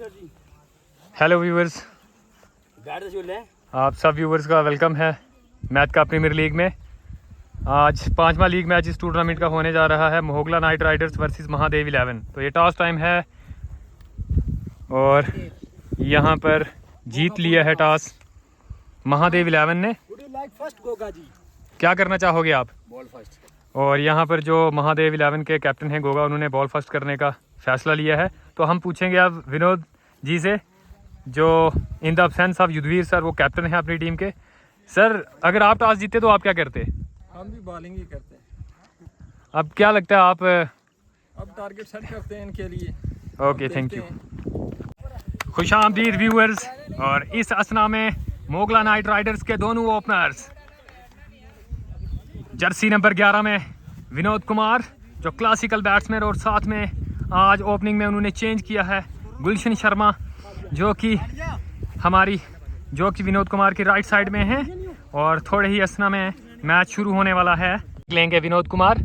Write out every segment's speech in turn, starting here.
Hello viewers, आप सब viewers का वेलकम है मैच का प्रीमियर लीग में। आज पांचवा लीग मैच इस टूर्नामेंट का होने जा रहा है, Mogla night Riders versus Mahadev 11। तो ये टॉस टाइम है और यहाँ पर जीत लिया है टॉस महादेव 11 ने। क्या करना चाहोगे आप? Ball first. और यहाँ पर जो महादेव 11 के कैप्टन हैं गोगा, उन्होंने बॉल फर्स्ट करने का फैसला लिया है। तो हम पूछेंगे अब विनोद जी से, जो in the absence of Yudhvir sir, वो कैप्टन है अपनी टीम के। सर, अगर आप टॉस जीते तो आप क्या करते? हम भी बॉलिंग ही करते हैं। अब क्या लगता है आप? अब टारगेट सेट करते हैं इनके लिए। Okay, thank you. खुशामदीद व्यूअर्स, और इस असना में मोगला नाइट राइडर्स के दोनों ओपनर्स, जर्सी नंबर 11 में विनोद कुमार जो क्लासिकल बैट्समैन, और साथ में आज ओपनिंग में उन्होंने चेंज किया है गुलशन शर्मा जो कि विनोद कुमार की राइट साइड में है। और थोड़े ही असना में मैच शुरू होने वाला है। लेंगे विनोद कुमार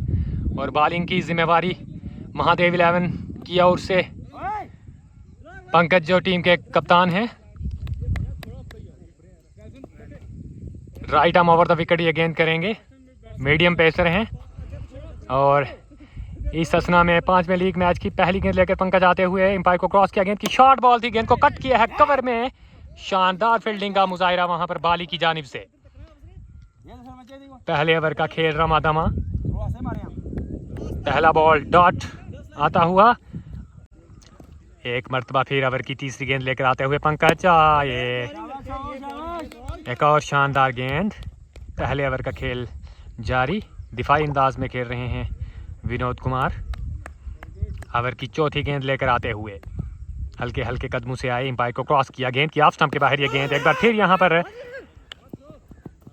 और बॉलिंग की जिम्मेवारी महादेव 11 की ओर से पंकज जो टीम के कप्तान हैं। Right arm over the wicket ये गेंद करेंगे, मीडियम पेसर हैं। और इस असना में पांचवें लीग मैच की पहली गेंद लेकर पंकज आते हुए एम्पायर को क्रॉस किया। गेंद की शॉर्ट बॉल थी, गेंद को कट किया है कवर में। शानदार फील्डिंग का मुजाहिरा वहां पर बाली की जानिब से। पहले ओवर का खेल रमा दमा, पहला बॉल डॉट आता हुआ। एक मर्तबा फिर ओवर की तीसरी गेंद लेकर आते हुए पंकज, ये एक और शानदार गेंद। पहले ओवर का खेल जारी, दिफाई अंदाज में खेल रहे हैं विनोद कुमार। ओवर की चौथी गेंद लेकर आते हुए हल्के हल्के कदमों से आए, एम्पायर को क्रॉस किया। गेंद की ऑफ स्टंप के बाहर ये गेंद एक बार फिर यहाँ पर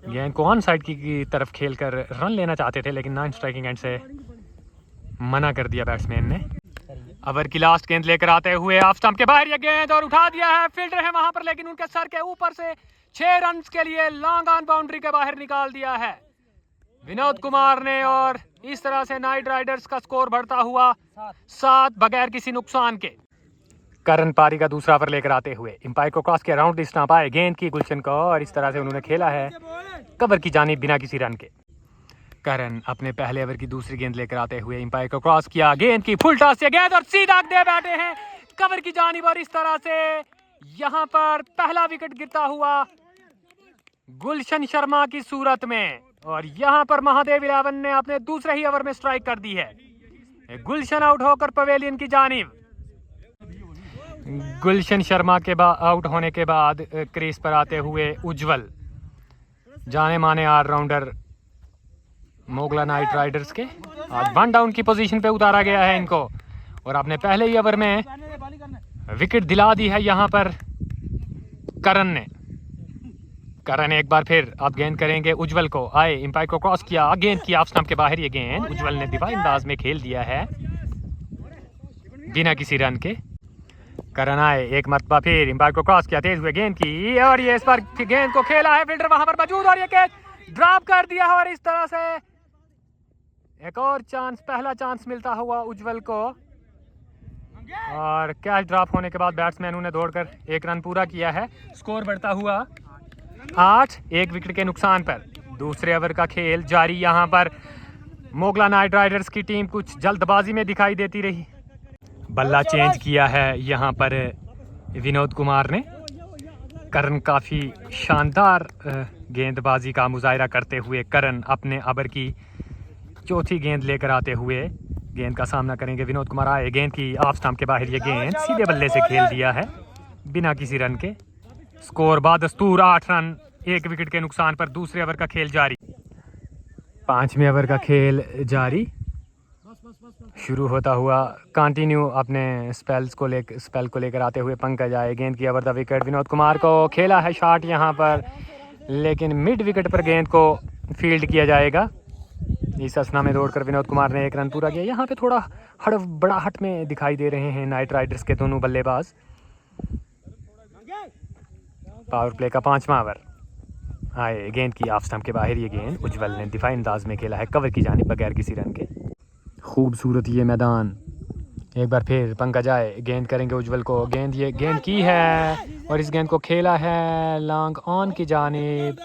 गेंद को ऑन साइड की तरफ खेलकर रन लेना चाहते थे, लेकिन नॉन स्ट्राइकिंग एंड से मना कर दिया बैट्समैन ने। ओवर की लास्ट गेंद लेकर आते हुए ऑफ स्टंप के बाहर ये गेंद और उठा दिया है। फील्डर है वहां पर, लेकिन उनके सर के ऊपर से 6 रन के लिए लॉन्ग ऑन बाउंड्री के बाहर निकाल दिया है विनोद कुमार ने। और इस तरह से नाइट राइडर्स का स्कोर बढ़ता हुआ 7 बगैर किसी नुकसान के। करण पारी का दूसरा ओवर लेकर आते हुए एम्पायर को क्रॉस के राउंड स्टंप आए, गेंद की गुलशन को, और इस तरह से उन्होंने खेला है कवर की जानिब बिना किसी रन के। करण अपने पहले ओवर की दूसरी गेंद लेकर आते हुए एम्पायर को क्रॉस किया। गेंद की फुल टॉस से गेंद और सीधा दे बैठे हैं कवर की जानिब। और इस तरह से यहाँ पर पहला विकेट गिरता हुआ गुलशन शर्मा की सूरत में। और यहाँ पर महादेव 11 ने अपने दूसरे ही ओवर में स्ट्राइक कर दी है। गुलशन आउट होकर पवेलियन की जानिब। गुलशन शर्मा के आउट होने के बाद क्रीज पर आते हुए उज्जवल, जाने माने ऑलराउंडर मोगला नाइट राइडर्स के, आज 1 डाउन की पोजीशन पे उतारा गया है इनको। और अपने पहले ही ओवर में विकेट दिला दी है यहाँ पर करण ने। करण एक बार फिर अब गेंद करेंगे उज्जवल को, आए एम्पायर को क्रॉस किया। गेंद की ऑफ स्टंप के बाहर ये गेंद उज्जवल ने दिफाई अंदाज में खेल दिया है बिना किसी रन के। करण आए, एक मरतबा फिर एम्पायर को क्रॉस किया तेज हुए गेंद की, और ये इस पर गेंद को खेला है फील्डर वहां पर मौजूद, और ये कैच ड्रॉप कर दिया। और इस तरह से एक और चांस, पहला चांस मिलता हुआ उज्जवल को। और कैच ड्रॉप होने के बाद बैट्समैन ने दौड़कर 1 रन पूरा किया है। स्कोर बढ़ता हुआ 8, 1 विकेट के नुकसान पर। दूसरे ओवर का खेल जारी। यहाँ पर मोगला नाइट राइडर्स की टीम कुछ जल्दबाजी में दिखाई देती रही। बल्ला चेंज किया है यहाँ पर विनोद कुमार ने। करण काफ़ी शानदार गेंदबाजी का मुजाहिरा करते हुए करण अपने ओवर की चौथी गेंद लेकर आते हुए गेंद का सामना करेंगे विनोद कुमार। आए, गेंद की ऑफ स्टंप के बाहर ये गेंद सीधे बल्ले से खेल दिया है बिना किसी रन के। स्कोर बादस्तूर 8 रन 1 विकेट के नुकसान पर। दूसरे ओवर का खेल जारी। 5वें ओवर का खेल जारी शुरू होता हुआ कंटिन्यू अपने स्पेल को लेकर आते हुए पंकज आए। गेंद की over the wicket Vinod Kumar को खेला है शॉट यहाँ पर, लेकिन मिड विकेट पर गेंद को फील्ड किया जाएगा। इस असना में दौड़कर विनोद कुमार ने 1 रन पूरा किया। यहाँ पे थोड़ा बड़ाहट में दिखाई दे रहे हैं नाइट राइडर्स के दोनों बल्लेबाज। पावर प्ले का 5वां ओवर आए, गेंद की ऑफ स्टंप के बाहर ये गेंद उज्जवल ने दिफाई अंदाज में खेला है कवर की जानिब बगैर किसी रन के। खूबसूरत ये मैदान, एक बार फिर पंकज आए, गेंद करेंगे उज्जवल को, गेंद ये गेंद की है और इस गेंद को खेला है लॉन्ग ऑन की जानिब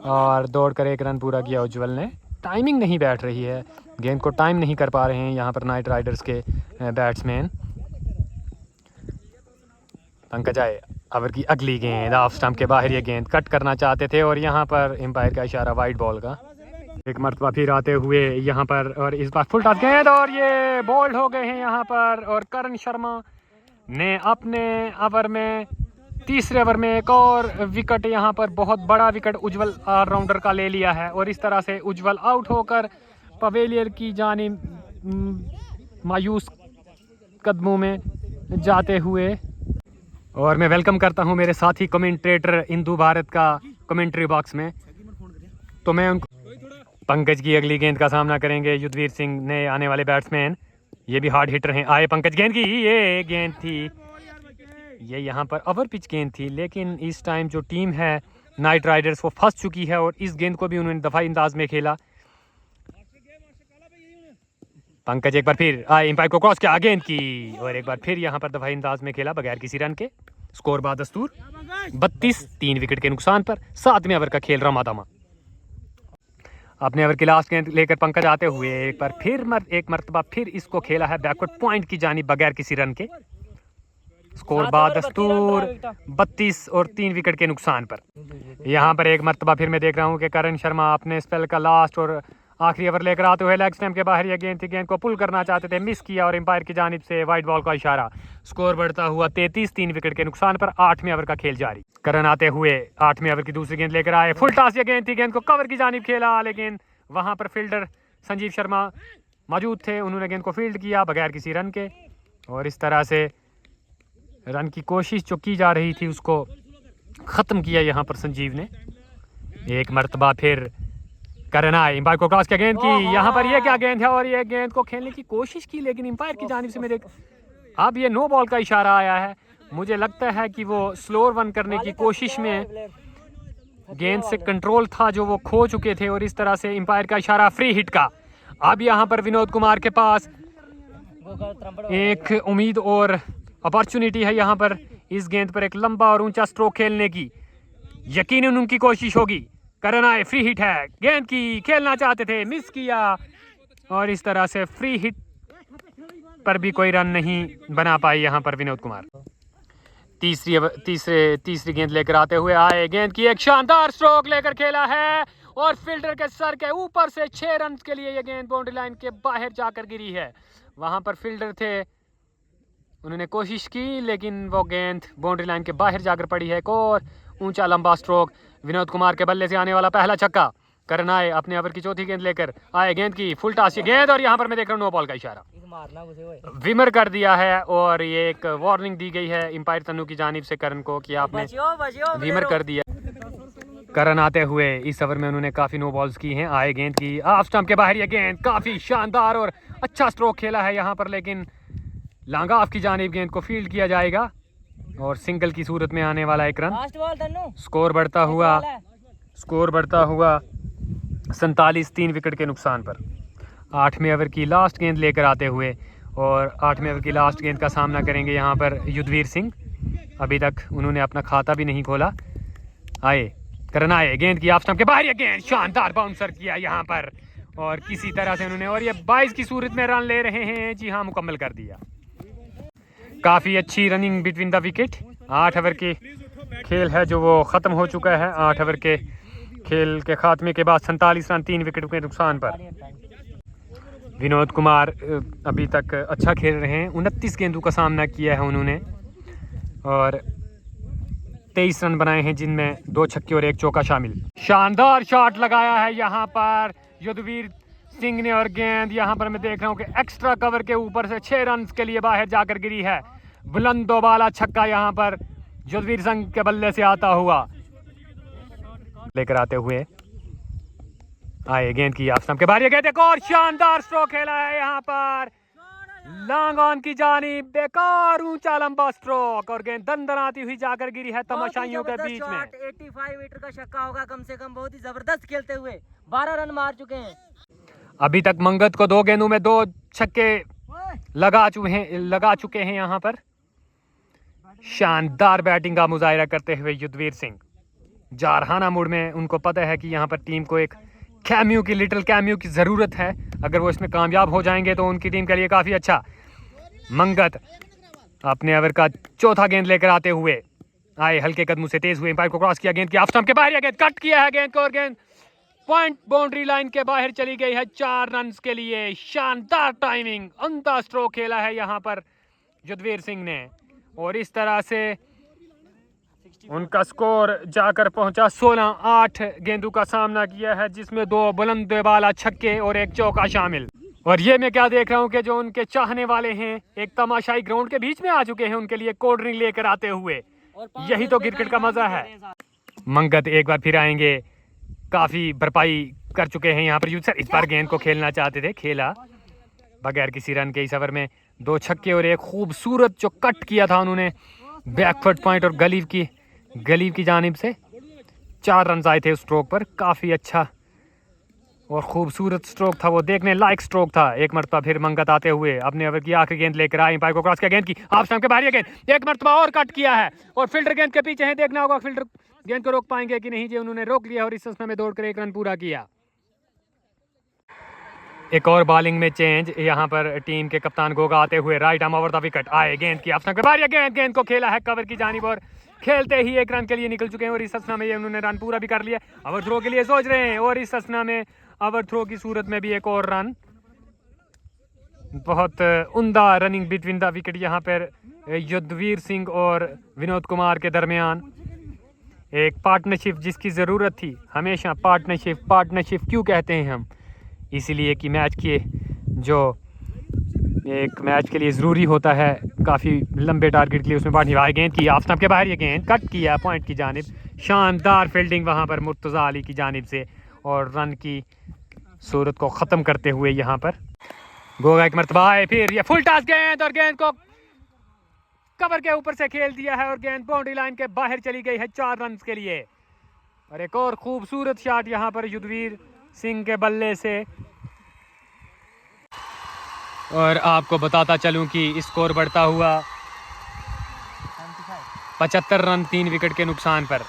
और दौड़कर 1 रन पूरा किया उज्जवल ने। टाइमिंग नहीं बैठ रही है, गेंद को टाइम नहीं कर पा रहे हैं यहाँ पर नाइट राइडर्स के बैट्समैन। पंकज आए, ओवर की अगली गेंद ऑफ स्टंप के बाहर, ये गेंद कट करना चाहते थे और यहाँ पर एम्पायर का इशारा वाइड बॉल का। एक मरतबा फिर आते हुए यहाँ पर और इस बार फुल टॉस गेंद और ये बोल्ड हो गए हैं यहाँ पर। और करण शर्मा ने अपने ओवर में, तीसरे ओवर में एक और विकेट यहाँ पर, बहुत बड़ा विकेट उज्जवल ऑलराउंडर का ले लिया है और इस तरह से उज्जवल आउट होकर पवेलियर की जानिब मायूस कदमों में जाते हुए। और मैं वेलकम करता हूं मेरे साथी कमेंटेटर इंदू भारत का कमेंट्री बॉक्स में। तो मैं उनको पंकज की अगली गेंद का सामना करेंगे युद्धवीर सिंह ने, आने वाले बैट्समैन। ये भी हार्ड हिटर हैं। आए पंकज, गेंद की ये गेंद थी, ये यहाँ पर ओवर पिच गेंद थी, लेकिन इस टाइम जो टीम है नाइट राइडर्स वो फंस चुकी है और इस गेंद को भी उन्होंने दफाई अंदाज में खेला। पंकज एक बार फिर आए, एम्पायर को क्रॉस किया, गेंद की और एक बार फिर यहाँ पर दफाई अंदाज में खेला बगैर किसी रन के। स्कोर बादस्तूर 32, 3 विकेट के नुकसान पर 7वें ओवर का खेल रमादामा। अपने ओवर की लास्ट गेंद लेकर पंकज आते हुए एक बार फिर एक मरतबा फिर इसको खेला है बैकवर्ड पॉइंट की जानिब बगैर किसी रन के। स्कोर बादस्तूर 32 और 3 विकेट के नुकसान पर। यहाँ पर एक मरतबा फिर मैं देख रहा हूँ कि करण शर्मा अपने स्पेल का लास्ट और आखिरी ओवर लेकर आते हुए लेग स्टंप के बाहर यह गेंद थी, गेंद को पुल करना चाहते थे, मिस किया और एम्पायर की जानिब से वाइड बॉल का इशारा। स्कोर बढ़ता हुआ 33, 3 विकेट के नुकसान पर 8वें ओवर का खेल जारी। करण आते हुए 8वें ओवर की दूसरी गेंद लेकर आए, फुल टॉस ये गेंद थी, गेंद को कवर की जानिब खेला, लेकिन वहां पर फील्डर संजीव शर्मा मौजूद थे, उन्होंने गेंद को फील्ड किया बगैर किसी रन के और इस तरह से रन की कोशिश जो की जा रही थी उसको ख़त्म किया यहाँ पर संजीव ने। एक मरतबा फिर करण आए, एम्पायर को क्रॉस किया, गेंद की यहाँ पर, ये क्या गेंद है और ये गेंद को खेलने की कोशिश की, लेकिन एम्पायर की जानिब से मेरे अब ये नो बॉल का इशारा आया है। मुझे लगता है कि वो स्लोअर वन करने की कोशिश में गेंद से कंट्रोल था जो वो खो चुके थे और इस तरह से एम्पायर का इशारा फ्री हिट का। अब यहाँ पर विनोद कुमार के पास एक उम्मीद और अपॉर्चुनिटी है यहाँ पर इस गेंद पर एक लंबा और ऊंचा स्ट्रोक खेलने की, यकीनन उनकी कोशिश होगी। करण आए, फ्री हिट है, गेंद की खेलना चाहते थे, मिस किया और इस तरह से फ्री हिट पर भी कोई रन नहीं बना पाई यहाँ पर विनोद कुमार। तीसरी गेंद लेकर आते हुए आए, गेंद की एक शानदार स्ट्रोक लेकर खेला है और फील्डर के सर के ऊपर से 6 रन के लिए ये गेंद बाउंड्री लाइन के बाहर जाकर गिरी है। वहां पर फील्डर थे, उन्होंने कोशिश की लेकिन वो गेंद बाउंड्री लाइन के बाहर जाकर पड़ी है। एक और ऊंचा लंबा स्ट्रोक, विनोद कुमार के बल्ले से आने वाला पहला छक्का। करण आए अपने ओवर की चौथी गेंद लेकर आए, गेंद की फुल टॉस गेंद और यहाँ पर मैं देख रहा हूँ नो बॉल का इशारा विमर कर दिया है और ये एक वार्निंग दी गई है एम्पायर तन्नू की जानिब से करण को कि आपने विमर कर दिया। करण आते हुए इस ओवर में उन्होंने काफी नो बॉल्स की हैं। आए, गेंद की ऑफ स्टंप के बाहर, ये गेंद काफी शानदार और अच्छा स्ट्रोक खेला है यहाँ पर, लेकिन लॉन्ग ऑफ की जानिब गेंद को फील्ड किया जाएगा और सिंगल की सूरत में आने वाला एक रन। स्कोर बढ़ता हुआ 47, 3 विकेट के नुकसान पर। 8वें ओवर की लास्ट गेंद लेकर आते हुए और 8वें ओवर की लास्ट गेंद का सामना करेंगे यहाँ पर युद्धवीर सिंह। अभी तक उन्होंने अपना खाता भी नहीं खोला। आए, करण आए, गेंद की ऑफ स्टंप के बाहर, ये गेंद शानदार बाउंसर किया यहाँ पर और किसी तरह से उन्होंने, और ये 22 की सूरत में रन ले रहे हैं। जी हाँ, मुकम्मल कर दिया। काफ़ी अच्छी running between the wicket. 8 over के खेल है जो वो ख़त्म हो चुका है। 8 ओवर के खेल के खात्मे के बाद 47 रन 3 विकेट के नुकसान पर। विनोद कुमार अभी तक अच्छा खेल रहे हैं। 29 गेंदों का सामना किया है उन्होंने और 23 रन बनाए हैं, जिनमें 2 छक्के और 1 चौका शामिल। शानदार शॉट लगाया है यहाँ पर युद्धवीर सिंह ने और गेंद यहाँ पर मैं देख रहा हूँ कि एक्स्ट्रा कवर के ऊपर से 6 रन के लिए बाहर जाकर गिरी है। बुलंद दोबाला छक्का यहाँ पर युद्धवीर सिंह के बल्ले से आता हुआ लेकर आते हुए आए, गेंद की ऑफ स्टंप के बाहर, ये गेंद एक और शानदार स्ट्रोक खेला है यहाँ पर लॉन्ग ऑन की जानिब, बेकार ऊंचा लंबा स्ट्रोक और गेंद दंदनाती हुई जाकर गिरी है तमाशाइयों के बीच में। 85 मीटर का छक्का होगा कम से कम, बहुत ही जबरदस्त खेलते हुए 12 रन मार चुके हैं। अभी तक मंगत को 2 गेंदों में 2 छक्के लगा चुके हैं यहाँ पर। शानदार बैटिंग का मुजाहिरा करते हुए युद्धवीर सिंह जारहाना मूड में। उनको पता है कि यहाँ पर टीम को एक लिटिल कैमियो की ज़रूरत है। अगर वो इसमें कामयाब हो जाएंगे तो उनकी टीम के लिए काफ़ी अच्छा। मंगत अपने ओवर का चौथा गेंद लेकर आते हुए आए, हल्के कदमों से तेज हुए, एम्पायर को क्रॉस किया, गेंद की ऑफ स्टंप के बाहर, गेंद कट किया है गेंद को और गेंद पॉइंट बाउंड्री लाइन के बाहर चली गई है 4 रन के लिए। शानदार टाइमिंग, अंधा स्ट्रोक खेला है यहाँ पर युद्धवीर सिंह ने और इस तरह से उनका स्कोर जाकर पहुंचा 16-8। गेंदों का सामना किया है जिसमें 2 बुलंद वाला छक्के और 1 चौका शामिल। और ये मैं क्या देख रहा हूँ कि जो उनके चाहने वाले हैं एक तमाशाई ग्राउंड के बीच में आ चुके हैं उनके लिए कोल्ड ड्रिंक लेकर आते हुए। यही तो क्रिकेट का मजा है। मंगत एक बार फिर आएंगे, काफी भरपाई कर चुके हैं यहाँ पर यूसर। इस बार गेंद को खेलना चाहते थे, खेला बगैर किसी रन के। इस ओवर में 2 छक्के और एक खूबसूरत जो कट किया था उन्होंने बैकफुट पॉइंट और गलीव की जानिब से। 4 रन आए थे उस स्ट्रोक पर। काफी अच्छा और खूबसूरत स्ट्रोक था वो, देखने लायक स्ट्रोक था। एक मरतबा फिर मंगत आते हुए अपने ओवर की आखिरी गेंद लेकर आए, एम्पायर को क्रॉस किया, गेंद की ऑफ स्टंप के बाहर गेंद एक मरतबा और कट किया है और फील्डर गेंद के पीछे है। देखना होगा फील्डर गेंद को रोक पाएंगे कि नहीं। जी उन्होंने रोक लिया और इस समय में दौड़कर 1 रन पूरा किया। एक और बॉलिंग में चेंज यहाँ पर टीम के कप्तान गोगा आते हुए right arm over the wicket आए, गेंद की ऑफ स्टंप के बाहर गेंद को खेला है कवर की जानिब और खेलते ही 1 रन के लिए निकल चुके हैं और इस असना में ये उन्होंने रन पूरा भी कर लिया। ओवर थ्रो के लिए सोच रहे हैं और इस असना में ओवर थ्रो की सूरत में भी 1 और रन। बहुत उम्दा रनिंग बिटवीन द विकेट यहाँ पर युद्धवीर सिंह और विनोद कुमार के दरमियान। एक पार्टनरशिप जिसकी ज़रूरत थी। हमेशा पार्टनरशिप क्यों कहते हैं हम, इसीलिए कि मैच के जो एक मैच के लिए ज़रूरी होता है काफ़ी लंबे टारगेट के लिए उसमें पार्टनरशिप आए। गेंद की ऑफ स्टंप के बाहर ये गेंद कट किया पॉइंट की जानिब। शानदार फील्डिंग वहाँ पर मुर्तज़ा अली की जानिब से और रन की सूरत को ख़त्म करते हुए यहाँ पर गोगा एक मरतबा आए, फिर ये फुल टॉस गेंद और गेंद को कवर के ऊपर से खेल दिया है और गेंद बाउंड्री लाइन के बाहर चली गई है 4 रन के लिए। और एक और खूबसूरत शॉट यहाँ पर युद्धवीर सिंह के बल्ले से। और आपको बताता चलूं कि स्कोर बढ़ता हुआ 75 रन 3 विकेट के नुकसान पर।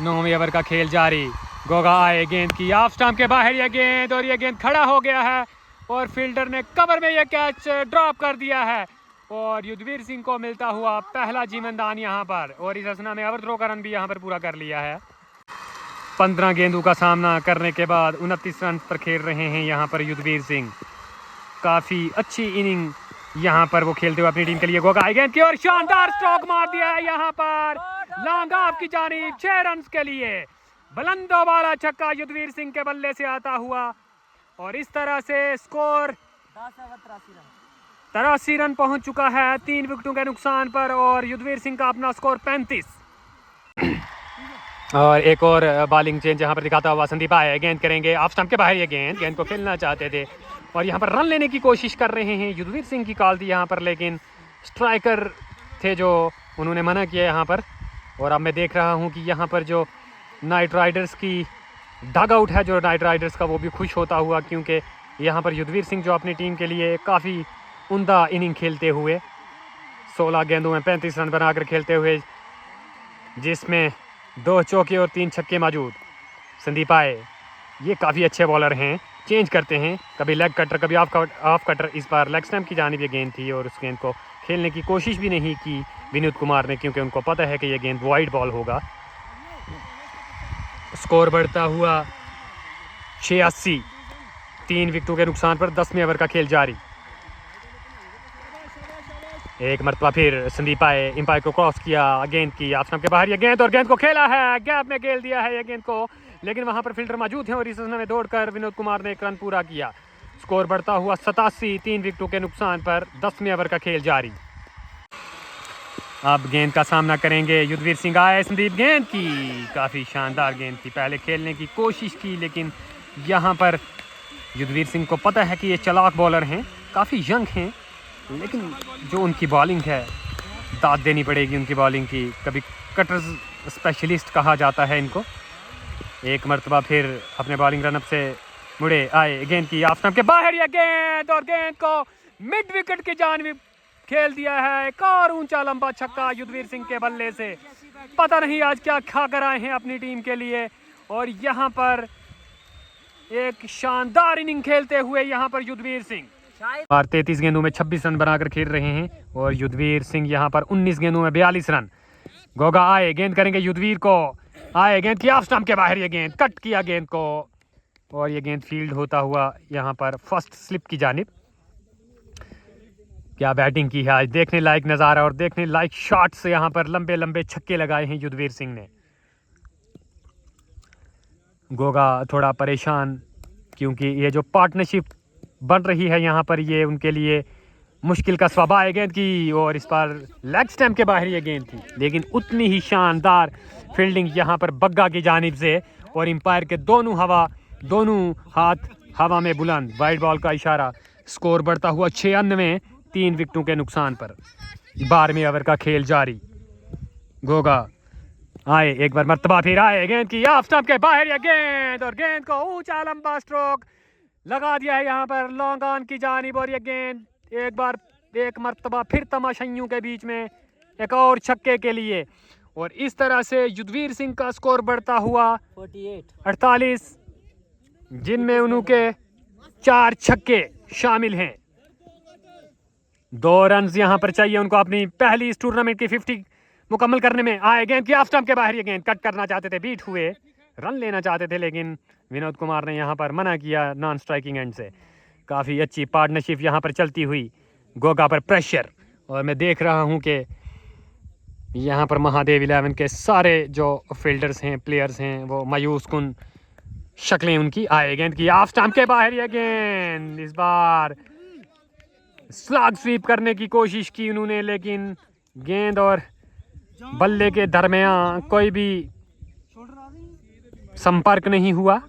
9वें ओवर का खेल जारी। गोगा आए, गेंद की ऑफ स्टंप के बाहर यह गेंद और यह गेंद खड़ा हो गया है और फील्डर ने कवर में यह कैच ड्रॉप कर दिया है और युद्धवीर सिंह को मिलता हुआ पहला जीवनदान यहाँ पर। और इस असना में ओवर थ्रो का रन भी यहाँ पर पूरा कर लिया है। 15 गेंदों का सामना करने के बाद 29 रन पर खेल रहे हैं यहाँ पर युद्धवीर सिंह। काफ़ी अच्छी इनिंग यहाँ पर वो खेलते हुए अपनी टीम के लिए। गोगा गेंद की और शानदार स्ट्रोक मार दिया है यहाँ पर लॉन्ग ऑफ की जानिब 6 रन के लिए। बुलंदों वाला छक्का युद्धवीर सिंह के बल्ले से आता हुआ और इस तरह से स्कोर 83 रन पहुंच चुका है 3 विकेटों के नुकसान पर और युद्धवीर सिंह का अपना स्कोर 35। और एक और बॉलिंग चेंज यहाँ पर दिखाता हुआ संदीप आए, गेंद करेंगे ऑफ स्टंप के बाहर ये गेंद को खेलना चाहते थे और यहाँ पर रन लेने की कोशिश कर रहे हैं। युद्धवीर सिंह की कॉल थी यहाँ पर लेकिन स्ट्राइकर थे जो उन्होंने मना किया यहाँ पर। और अब मैं देख रहा हूँ कि यहाँ पर जो नाइट राइडर्स की डग आउट है जो नाइट राइडर्स का, वो भी खुश होता हुआ क्योंकि यहाँ पर युद्धवीर सिंह जो अपनी टीम के लिए काफ़ी उम्दा इनिंग खेलते हुए 16 गेंदों में 35 रन बनाकर खेलते हुए, जिसमें 2 चौके और 3 छक्के मौजूद। संदीप आए ये काफ़ी अच्छे बॉलर हैं, चेंज करते हैं, कभी लेग कटर कभी ऑफ कटर। इस बार लेग स्टंप की जानिब ये गेंद थी और उस गेंद को खेलने की कोशिश भी नहीं की विनोद कुमार ने क्योंकि उनको पता है कि यह गेंद वाइड बॉल होगा। स्कोर बढ़ता हुआ 86, 3 विकेटों के नुकसान पर 10वें ओवर का खेल जारी। एक मरतबा फिर संदीप आए, एम्पायर को क्रॉस किया, गेंद की ऑफ स्टंप के बाहर ये गेंद और गेंद को खेला है, गैप में खेल दिया है ये गेंद को, लेकिन वहां पर फील्डर मौजूद हैं और इस समय में दौड़कर विनोद कुमार ने 1 रन पूरा किया। स्कोर बढ़ता हुआ 87, 3 विकेटों के नुकसान पर 10वें ओवर का खेल जारी। अब गेंद का सामना करेंगे युद्धवीर सिंह। आए संदीप, गेंद की काफ़ी शानदार गेंद थी, पहले खेलने की कोशिश की लेकिन यहाँ पर युद्धवीर सिंह को पता है कि ये चालाक बॉलर हैं, काफ़ी यंग हैं, लेकिन जो उनकी बॉलिंग है दाद देनी पड़ेगी उनकी बॉलिंग की। कभी कटर स्पेशलिस्ट कहा जाता है इनको। एक मरतबा फिर अपने बॉलिंग रनअप से मुड़े आए, गेंद की ऑफ स्टंप के बाहर ये गेंद और गेंद को मिड विकेट की जानिब खेल दिया है। एक और ऊंचा लंबा छक्का युद्धवीर सिंह के बल्ले से। पता नहीं आज क्या खा कर आए हैं अपनी टीम के लिए। और यहाँ पर एक शानदार इनिंग खेलते हुए यहाँ पर युद्धवीर सिंह और 33 गेंदों में 26 रन बनाकर खेल रहे हैं। और युद्धवीर सिंह यहाँ पर 19 गेंदों में 42 रन। गोगा आए, गेंद करेंगे युद्धवीर को, आए गेंद की ऑफ स्टंप के बाहर, ये गेंद कट किया गेंद को और ये गेंद फील्ड होता हुआ यहाँ पर फर्स्ट स्लिप की जानिब। क्या बैटिंग की है आज, देखने लायक नज़ारा और देखने लायक शॉट्स यहाँ पर लंबे लंबे छक्के लगाए हैं युद्धवीर सिंह ने। गोगा थोड़ा परेशान क्योंकि ये जो पार्टनरशिप बन रही है यहाँ पर ये उनके लिए मुश्किल का सवाब है। गेंद की और इस पर लेग स्टैम्प के बाहर ये गेंद थी, लेकिन उतनी ही शानदार फील्डिंग यहाँ पर बग्गा की जानिब से। और एम्पायर के दोनों हाथ हवा में बुलंद, वाइड बॉल का इशारा। स्कोर बढ़ता हुआ 96, 3 विकेटों के नुकसान पर 12वें ओवर का खेल जारी। गोगा आए, एक बार मर्तबा फिर आए, गेंद की ऑफ स्टंप के बाहर ये गेंद और गेंद को ऊंचा लंबा स्ट्रोक लगा दिया है यहाँ पर लॉन्ग ऑन की जानिब। और ये गेंद एक मर्तबा फिर तमाशाइयों के बीच में एक और छक्के के लिए। और इस तरह से युद्धवीर सिंह का स्कोर बढ़ता हुआ 48, जिनमें उनके 4 छक्के शामिल हैं। 2 रन यहाँ पर चाहिए उनको अपनी पहली इस टूर्नामेंट की 50 मुकम्मल करने में। आए, गेंद की ऑफ स्टंप के बाहर ये गेंद कट करना चाहते थे, बीट हुए, रन लेना चाहते थे, लेकिन विनोद कुमार ने यहाँ पर मना किया नॉन स्ट्राइकिंग एंड से। काफ़ी अच्छी पार्टनरशिप यहाँ पर चलती हुई, गोगा पर प्रेशर। और मैं देख रहा हूँ कि यहाँ पर महादेव 11 के सारे जो फील्डर्स हैं, प्लेयर्स हैं, वो मायूस कुन शक्लें उनकी। आए, गेंद की ऑफ स्टंप के बाहर ये गेंद, इस बार स्लॉग स्वीप करने की कोशिश की उन्होंने, लेकिन गेंद और बल्ले के दरमियान कोई भी संपर्क नहीं हुआ।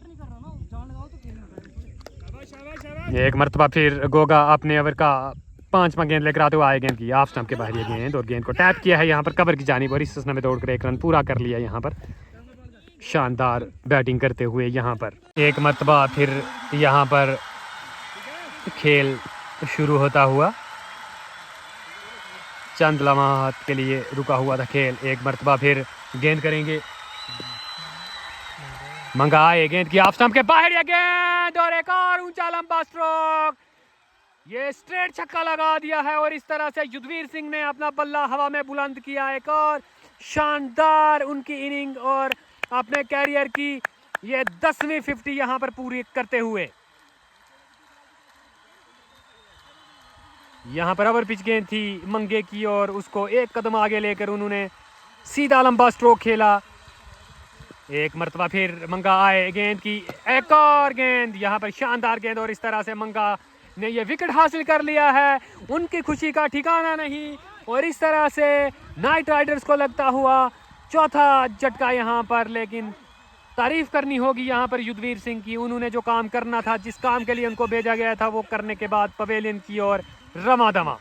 एक मर्तबा फिर गोगा अपने ओवर का 5वां गेंद लेकर आते हुए आए, गेंद की ऑफ स्टंप के बाहर ये गेंद और गेंद को टैप किया है यहाँ पर कवर की जानिब। और इस समय दौड़कर 1 रन पूरा कर लिया यहाँ पर, शानदार बैटिंग करते हुए यहाँ पर। एक मर्तबा फिर यहाँ पर खेल शुरू होता हुआ, चंद लम्हात के लिए रुका हुआ था खेल। एक मर्तबा फिर गेंद करेंगे, मंगाए, गेंद की ऑफ स्टंप के बाहर ये गेंद और एक और ऊंचा लंबा स्ट्रोक, ये स्ट्रेट छक्का लगा दिया है। और इस तरह से युद्धवीर सिंह ने अपना बल्ला हवा में बुलंद किया। एक और शानदार उनकी इनिंग और अपने कैरियर की ये 10वीं 50 यहाँ पर पूरी करते हुए। यहाँ पर ओवर पिच गेंद थी मंगे की और उसको 1 कदम आगे लेकर उन्होंने सीधा लंबा स्ट्रोक खेला। एक मर्तबा फिर मंगा आए, गेंद की एक और गेंद, यहाँ पर शानदार गेंद। और इस तरह से मंगा ने ये विकेट हासिल कर लिया है, उनकी खुशी का ठिकाना नहीं। और इस तरह से नाइट राइडर्स को लगता हुआ 4था झटका यहाँ पर। लेकिन तारीफ करनी होगी यहाँ पर युद्धवीर सिंह की, उन्होंने जो काम करना था, जिस काम के लिए उनको भेजा गया था, वो करने के बाद पवेलियन की ओर रमादमा।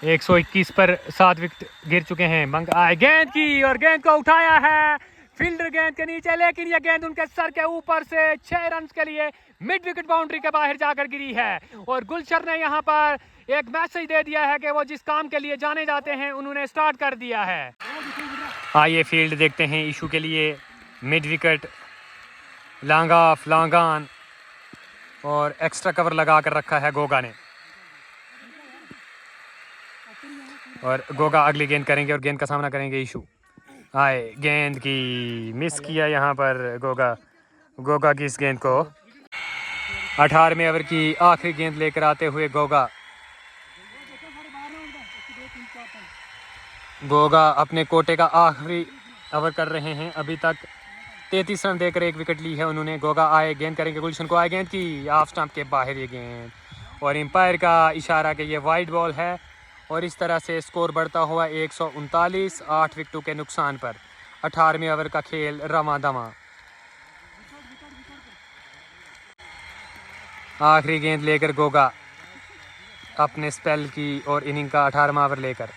121 पर 7 विकेट गिर चुके हैं। मंग आए, गेंद की और गेंद को उठाया है फील्डर गेंद के नीचे, लेकिन यह गेंद उनके सर के ऊपर से 6 रन के लिए मिड विकेट बाउंड्री के बाहर जाकर गिरी है। और गुलशन ने यहाँ पर एक मैसेज दे दिया है कि वो जिस काम के लिए जाने जाते हैं उन्होंने स्टार्ट कर दिया है। आइए फील्ड देखते हैं इशू के लिए। Mid wicket, long off, long on और एक्स्ट्रा कवर लगा कर रखा है गोगा ने। और गोगा अगली गेंद करेंगे और गेंद का सामना करेंगे इशू। आए, गेंद की मिस किया यहाँ पर गोगा की इस गेंद को। 18वें ओवर की आखिरी गेंद लेकर आते हुए गोगा अपने कोटे का आखिरी ओवर कर रहे हैं। अभी तक 33 रन देकर 1 विकेट ली है उन्होंने। गोगा आए, गेंद करेंगे गुलशन को, आए, गेंद की ऑफ स्टंप के बाहर ये गेंद और एम्पायर का इशारा कि ये वाइड बॉल है। और इस तरह से स्कोर बढ़ता हुआ 139, 8 विकेटों के नुकसान पर 18वें ओवर का खेल रमादमा। आखिरी गेंद लेकर गोगा अपने स्पेल की और इनिंग का 18वां ओवर लेकर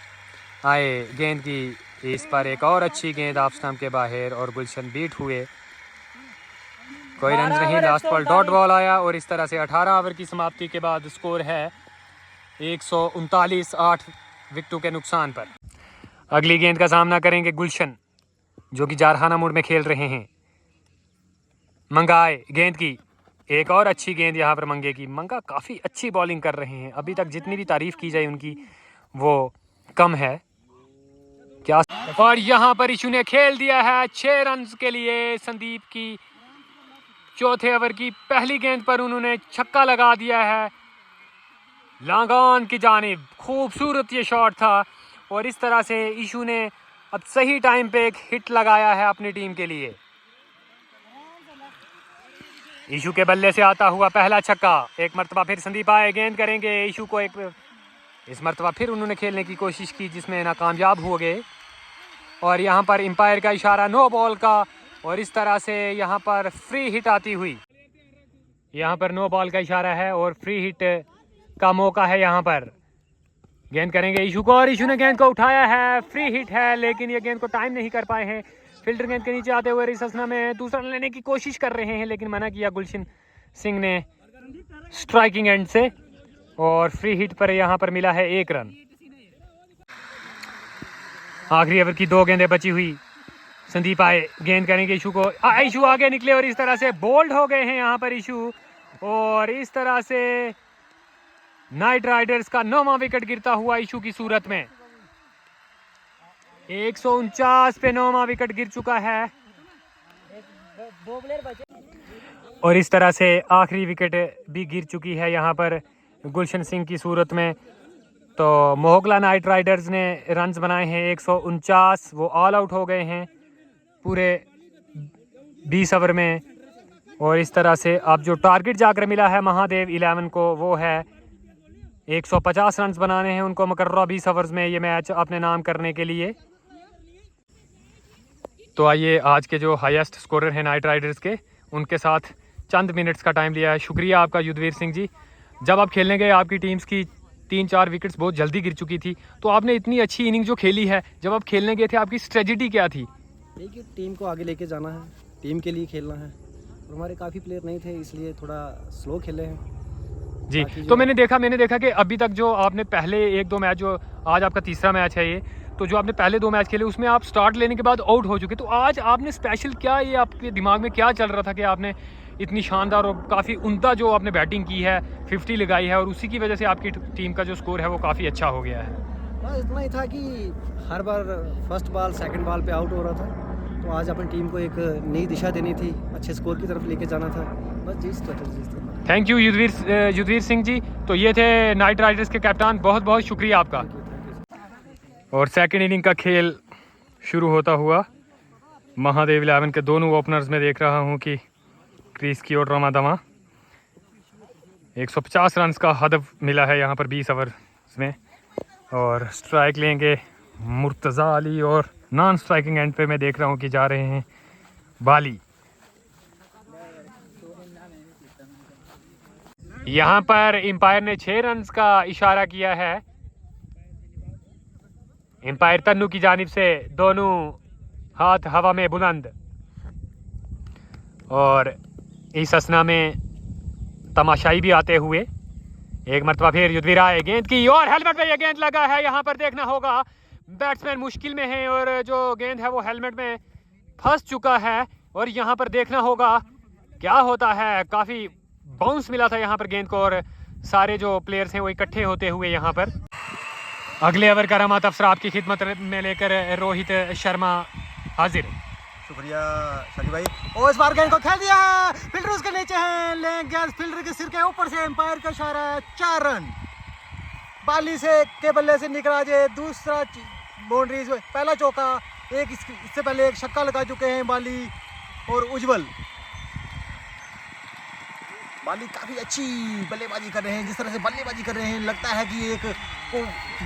आए, गेंद की इस पर एक और अच्छी गेंद ऑफ स्टंप के बाहर और गुलशन बीट हुए, कोई रन नहीं। लास्ट बॉल डॉट बॉल आया और इस तरह से 18 ओवर की समाप्ति के बाद स्कोर है 139 8 विकेटों के नुकसान पर। अगली गेंद का सामना करेंगे गुलशन, जो कि जारहाना मोड में खेल रहे हैं। मंगाए गेंद की, एक और अच्छी गेंद यहाँ पर मंगे की। मंगा काफ़ी अच्छी बॉलिंग कर रहे हैं, अभी तक जितनी भी तारीफ की जाए उनकी वो कम है क्या। और यहाँ पर ईशू ने खेल दिया है 6 रन के लिए। संदीप की चौथे ओवर की पहली गेंद पर उन्होंने छक्का लगा दिया है लांगॉन की जानिब। खूबसूरत ये शॉट था और इस तरह से ईशू ने अब सही टाइम पे एक हिट लगाया है अपनी टीम के लिए। ईशू के बल्ले से आता हुआ पहला छक्का। एक मरतबा फिर संदीप आए, गेंद करेंगे ईशू को। इस मरतबा फिर उन्होंने खेलने की कोशिश की जिसमें नाकामयाब हो गए। और यहाँ पर एम्पायर का इशारा नो बॉल का, और इस तरह से यहाँ पर फ्री हिट आती हुई। यहाँ पर नो बॉल का इशारा है और फ्री हिट का मौका है। यहाँ पर गेंद करेंगे ईशू को और ईशू ने गेंद को उठाया है। फ्री हिट है लेकिन ये गेंद को टाइम नहीं कर पाए हैं। फील्डर गेंद के नीचे आते हुए इस हसना में दूसरा रन लेने की कोशिश कर रहे हैं लेकिन मना किया गुलशन सिंह ने स्ट्राइकिंग एंड से, और फ्री हिट पर यहाँ पर मिला है 1 रन। आखिरी ओवर की 2 गेंदें बची हुई। संदीप आए, गेंद करेंगे ईशू को। ईशू आगे निकले और इस तरह से बोल्ड हो गए हैं यहाँ पर ईशू, और इस तरह से नाइट राइडर्स का 9वां विकेट गिरता हुआ ईशू की सूरत में। 149 पे 9वां विकेट गिर चुका है और इस तरह से आखिरी विकेट भी गिर चुकी है यहाँ पर गुलशन सिंह की सूरत में। तो मोहगला नाइट राइडर्स ने रन्स बनाए हैं 149। वो ऑल आउट हो गए हैं पूरे 20 ओवर में। और इस तरह से अब जो टारगेट जाकर मिला है महादेव 11 को वो है 150 रन्स बनाने हैं उनको मुकर्रर 20 ओवर्स में ये मैच अपने नाम करने के लिए। तो आइए आज के जो हाईएस्ट स्कोरर हैं नाइट राइडर्स के, उनके साथ चंद मिनट्स का टाइम लिया है। शुक्रिया आपका युद्धवीर सिंह जी। जब आप खेलने गए आपकी टीम्स की 3-4 विकेट्स बहुत जल्दी गिर चुकी थी, तो आपने इतनी अच्छी इनिंग जो खेली है, जब आप खेलने गए थे आपकी स्ट्रेटजी क्या थी? देखिए, टीम को आगे लेके जाना है, टीम के लिए खेलना है। और हमारे काफ़ी प्लेयर नहीं थे इसलिए थोड़ा स्लो खेले हैं जी। तो मैंने देखा कि अभी तक जो आपने पहले 1-2 मैच, जो आज आपका तीसरा मैच है ये, तो जो आपने पहले 2 मैच खेले उसमें आप स्टार्ट लेने के बाद आउट हो चुके। तो आज आपने स्पेशल क्या, ये आपके दिमाग में क्या चल रहा था कि आपने इतनी शानदार और काफ़ी उम्दा जो आपने बैटिंग की है, 50 लगाई है, और उसी की वजह से आपकी टीम का जो स्कोर है वो काफ़ी अच्छा हो गया है? बस इतना ही था कि हर बार फर्स्ट बॉल सेकंड बॉल पे आउट हो रहा था, तो आज अपनी टीम को एक नई दिशा देनी थी, अच्छे स्कोर की तरफ लेके जाना था। बस जी स्ट्रेटजी थी। Thank you Yudhvir Singh ji. तो ये थे नाइट राइडर्स के कैप्टन, बहुत बहुत शुक्रिया आपका। और सेकंड इनिंग का खेल शुरू होता हुआ महादेव 11 के दोनों ओपनर्स में देख रहा हूँ कि क्रीज की ओर रमादमा 150 रन का हदफ मिला है यहाँ पर 20 ओवर्स में। और स्ट्राइक लेंगे मुर्तज़ा अली, और नॉन स्ट्राइकिंग एंड पे मैं देख रहा हूँ कि जा रहे हैं बाली। यहाँ पर एम्पायर ने 6 रन का इशारा किया है। एम्पायर तन्नू की जानिब से दोनों हाथ हवा में बुलंद, और इस असना में तमाशाई भी आते हुए। एक मरतबा फिर युद्धवीर आए, गेंद की और हेलमेट में ये गेंद लगा है। यहाँ पर देखना होगा, बैट्समैन मुश्किल में है और जो गेंद है वो हेलमेट में फंस चुका है, और यहाँ पर देखना होगा क्या होता है। काफ़ी बाउंस मिला था यहाँ पर गेंद को, और सारे जो प्लेयर्स हैं वो इकट्ठे होते हुए यहाँ पर। अगले ओवर का रमात अफसर आपकी खिदमत में लेकर रोहित शर्मा हाजिर। शुक्रिया शाली भाई। और इस बार गेंद को खेल दिया है, फील्डर उसके नीचे है, लेग गैस फील्डर के सिर के ऊपर से एम्पायर का इशारा है। 4 रन बाली से के बल्ले से निकला जे दूसरा बाउंड्रीज, पहला चौका, एक इससे पहले एक छक्का लगा चुके हैं बाली और उज्जवल। बाली काफ़ी अच्छी बल्लेबाजी कर रहे हैं, जिस तरह से बल्लेबाजी कर रहे हैं लगता है कि एक को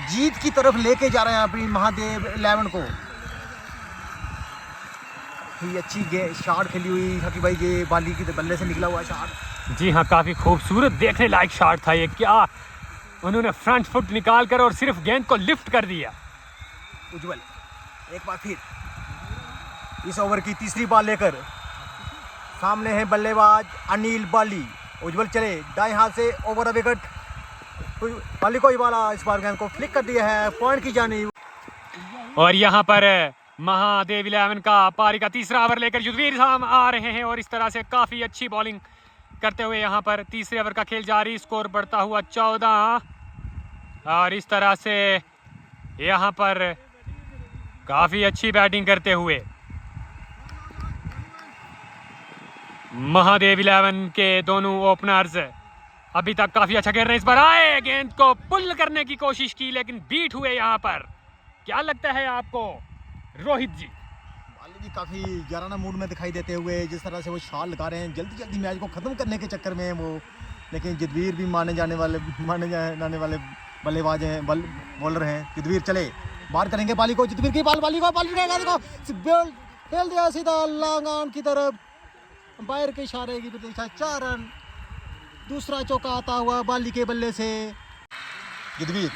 जीत की तरफ लेके जा रहे हैं अपनी महादेव 11 को। ही अच्छी शॉट खेली हुई हकी भाई के बाली की बल्ले से निकला हुआ शॉट। जी हाँ, काफ़ी खूबसूरत देखने लायक शॉट था ये। क्या उन्होंने फ्रंट फुट निकाल कर और सिर्फ गेंद को लिफ्ट कर दिया। उज्जवल एक बार फिर इस ओवर की तीसरी बॉल लेकर सामने है बल्लेबाज अनिल बाली। उज्जवल चले दाएं हाथ से ओवर द विकेट, बाली को ही वाला इस बार गेंद को फ्लिक कर दिया है पॉइंट की जानिब। और यहाँ पर महादेव 11 का पारी का तीसरा ओवर लेकर युद्धवीर साहब आ रहे हैं और इस तरह से काफ़ी अच्छी बॉलिंग करते हुए यहाँ पर तीसरे ओवर का खेल जारी, स्कोर बढ़ता हुआ 14। और इस तरह से यहाँ पर काफ़ी अच्छी बैटिंग करते हुए महादेव 11 के दोनों ओपनर्स अभी तक काफ़ी अच्छा खेल रहे हैं। इस पर आए, गेंद को पुल करने की कोशिश की लेकिन बीट हुए यहाँ पर। क्या लगता है आपको रोहित जी? बाली भी काफ़ी जाराना मूड में दिखाई देते हुए जिस तरह से वो शॉट लगा रहे हैं जल्दी जल्दी मैच को ख़त्म करने के चक्कर में वो, लेकिन युद्धवीर भी माने जाने वाले बल्लेबाज हैं, बॉलर हैं। युद्धवीर चले बाहर करेंगे बाली को, युद्धवीर की बाली को खेल दिया सीधा लॉन्ग ऑन की तरफ, अंपायर के इशारे की प्रतीक्षा। 4 रन, दूसरा चौका आता हुआ बाली के बल्ले से। युद्धवीर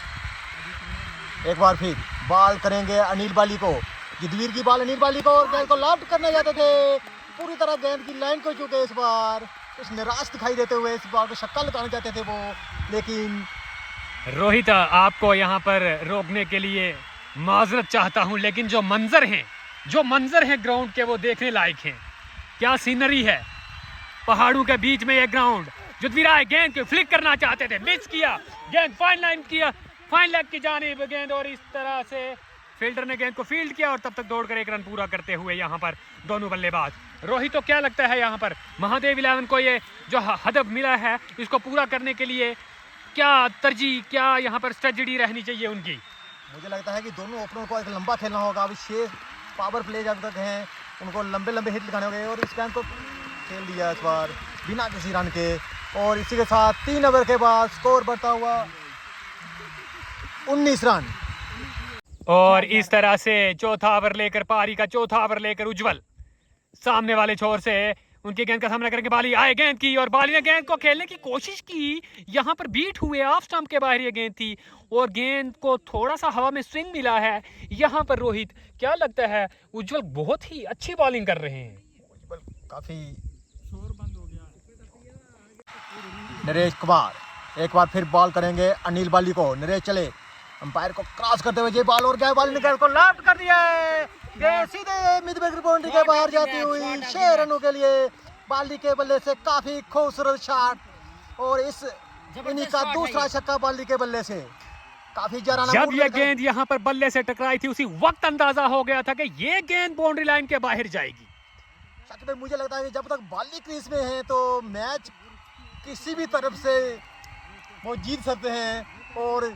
एक बार फिर बॉल करेंगे अनिल बाली को, युद्धवीर की बॉल अनिल बाली को और गेंद को लॉफ्ट करने जाते थे, पूरी तरह गेंद की लाइन को चुके। इस बार कुछ निराश दिखाई देते हुए इस बॉल को छक्का लगाना चाहते थे वो, लेकिन रोहित आपको यहाँ पर रोकने के लिए माजरत चाहता हूँ, लेकिन जो मंजर हैं ग्राउंड के वो देखने लायक हैं। क्या सीनरी है, पहाड़ों के बीच में ये ग्राउंड। युद्धवीर आए, गेंद को फ्लिक करना चाहते थे, मिस किया, गेंद फाइन लेग की जानिब गेंद, और इस तरह से फील्डर ने गेंद को फील्ड किया और तब तक दौड़कर 1 रन पूरा करते हुए यहाँ पर दोनों बल्लेबाज। रोहित तो क्या लगता है यहाँ पर महादेव 11 को ये जो हदफ मिला है इसको पूरा करने के लिए क्या तरजीह, क्या यहाँ पर स्ट्रेटजी रहनी चाहिए उनकी? मुझे लगता है कि दोनों ओपनर को एक लंबा खेलना होगा। अभी 6 पावर प्ले जब तक हैं उनको लंबे हिट लगाने होंगे और इस गेंद को खेल दिया इस बार बिना किसी रन के। और इसी के साथ 3 ओवर के बाद स्कोर बढ़ता हुआ 19 रन। और इस तरह से चौथा ओवर लेकर पारी का चौथा ओवर लेकर उज्जवल सामने वाले छोर से उनकी गेंद का सामना करके बाली आए, गेंद की और बाली ने गेंद को खेलने की कोशिश की, यहाँ पर बीट हुए, ऑफ स्टंप के बाहर ये गेंद थी और गेंद को थोड़ा सा हवा में स्विंग मिला है यहाँ पर। रोहित क्या लगता है, उज्जवल बहुत ही अच्छी बॉलिंग कर रहे हैं। काफी शोर बंद हो गया। नरेश कुमार एक बार फिर बॉल करेंगे अनिल बाली को, नरेश चले अंपायर को क्रॉस करते हुए ये बॉल और गया, बाली ने गेंद को लॉफ्ट कर दिया है, गेंद सीधे मिड विकेट बाउंड्री के बाहर जाती हुई 6 रनों के लिए। बाली के बल्ले से काफी खूबसूरत शॉट और इस इनिंग का दूसरा छक्का बाली के बल्ले से। काफी जराना जब ये गेंद यहाँ पर बल्ले से टकराई थी उसी वक्त अंदाजा हो गया था कि ये गेंद बाउंड्री लाइन के बाहर जाएगी। सच में मुझे लगता है कि जब तक बाली क्रीज में है तो मैच किसी भी तरफ से वो जीत सकते हैं और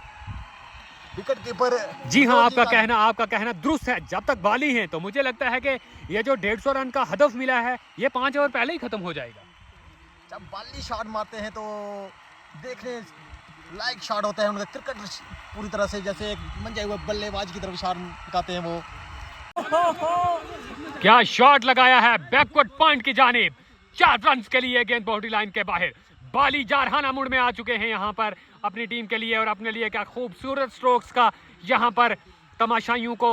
विकेट कीपर। जी हाँ, आपका कहना दुरुस्त है। जब तक बाली हैं तो मुझे लगता है कि ये जो 150 रन का हदफ मिला है ये 5 ओवर पहले ही खत्म हो जाएगा। जब बाली शॉट मारते हैं तो देखने लाइक शॉट होता है उनका, क्रिकेट पूरी तरह से जैसे एक मंजे हुए बल्लेबाज की तरफ शॉट लगाते हैं वो। क्या शॉट लगाया है बैकवर्ड पॉइंट की जानिब, 4 रन के लिए गेंद बाउंड्री लाइन के बाहर। बाली जारहाना मूड में आ चुके हैं यहाँ पर अपनी टीम के लिए और अपने लिए क्या खूबसूरत स्ट्रोक्स का यहाँ पर तमाशाइयों को